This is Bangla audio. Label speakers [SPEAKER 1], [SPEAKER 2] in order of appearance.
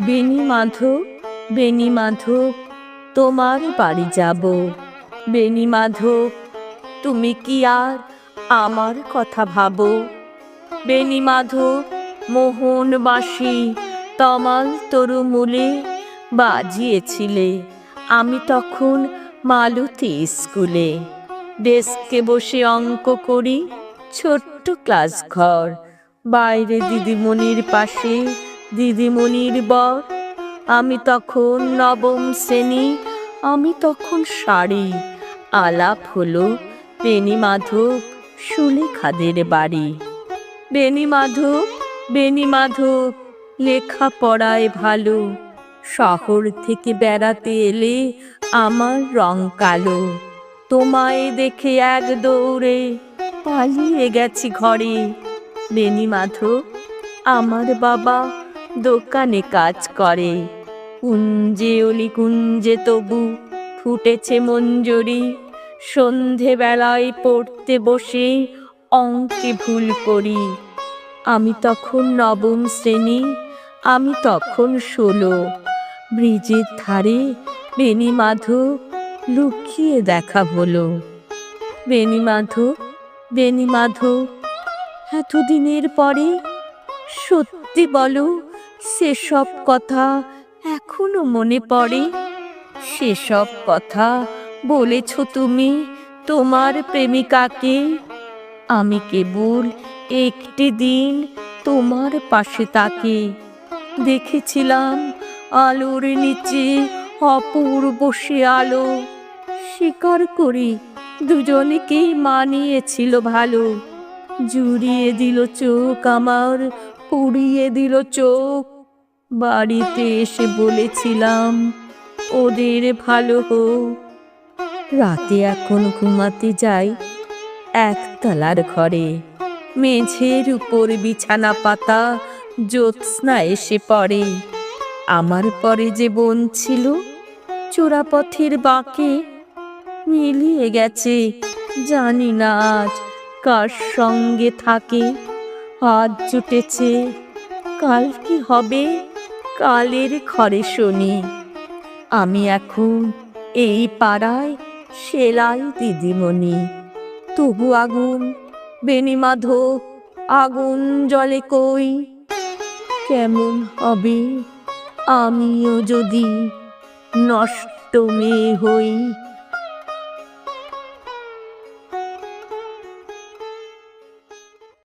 [SPEAKER 1] বেণী মাধব, বেণী মাধব, তোমার বাড়ি যাব। বেণী মাধব, তুমি কি আর আমার কথা ভাবো? বেণী মাধব, মোহন বাঁশি তমাল তরুমূলে বাজিয়েছিলে, আমি তখন মালতী স্কুলে। ডেস্কে বসে অঙ্ক করি, ছোট্ট ক্লাস ঘর, বাইরে দিদিমণির পাশে দিদিমণির বর। আমি তখন নবম শ্রেণী, আমি তখন শাড়ি। আলাপ হলো বেণী মাধব সুলেখাদের বাড়ি। বেণী মাধব, বেণী মাধব, লেখাপড়ায় ভালো, শহর থেকে বেড়াতে এলে আমার রং কালো। তোমায় দেখে এক দৌড়ে পালিয়ে গেছি ঘরে। বেণী মাধব, আমার বাবা দোকানে কাজ করে। কুঞ্জে অলি কুঞ্জে তবু ফুটেছে মঞ্জরি, সন্ধেবেলায় পড়তে বসে অঙ্কে ভুল করি। আমি তখন নবম শ্রেণী, আমি তখন 16। ব্রিজের ধারে বেণী মাধব লুকিয়ে দেখা হলো। বেণী মাধব, বেণী মাধব, এতদিনের পরে সত্যি বলো, সেসব কথা এখনো মনে পড়ে? সেসব কথা বলেছ তুমি তোমার প্রেমিকাকে? আমি কেবল একটি দিন তোমার পাশে তাকে দেখেছিলাম, আলোর নিচে অপূর্ব সে আলো। স্বীকার করি দুজনকেই মানিয়েছিল ভালো। জুড়িয়ে দিল চোখ আমার, পুড়িয়ে দিল চোখ। বাড়িতে এসে বলেছিলাম ওদের ভালো হোক। রাতে এখন ঘুমাতে যাই একতলার ঘরে, মেঝের উপর বিছানা পাতা, জ্যোৎস্না এসে পড়ে। আমার পরে যে বোন ছিল চোরাপথের বাঁকে, মিলিয়ে গেছে জানি না আজ কার সঙ্গে থাকে। আজ জুটেছে, কাল কি হবে কালের ঘরে শুনি। আমি এখন এই পাড়ায় সেলাই দিদিমণি। তবু আগুন, বেণী মাধব, আগুন জ্বলে কই? কেমন হবে আমিও যদি নষ্ট মেয়ে হই?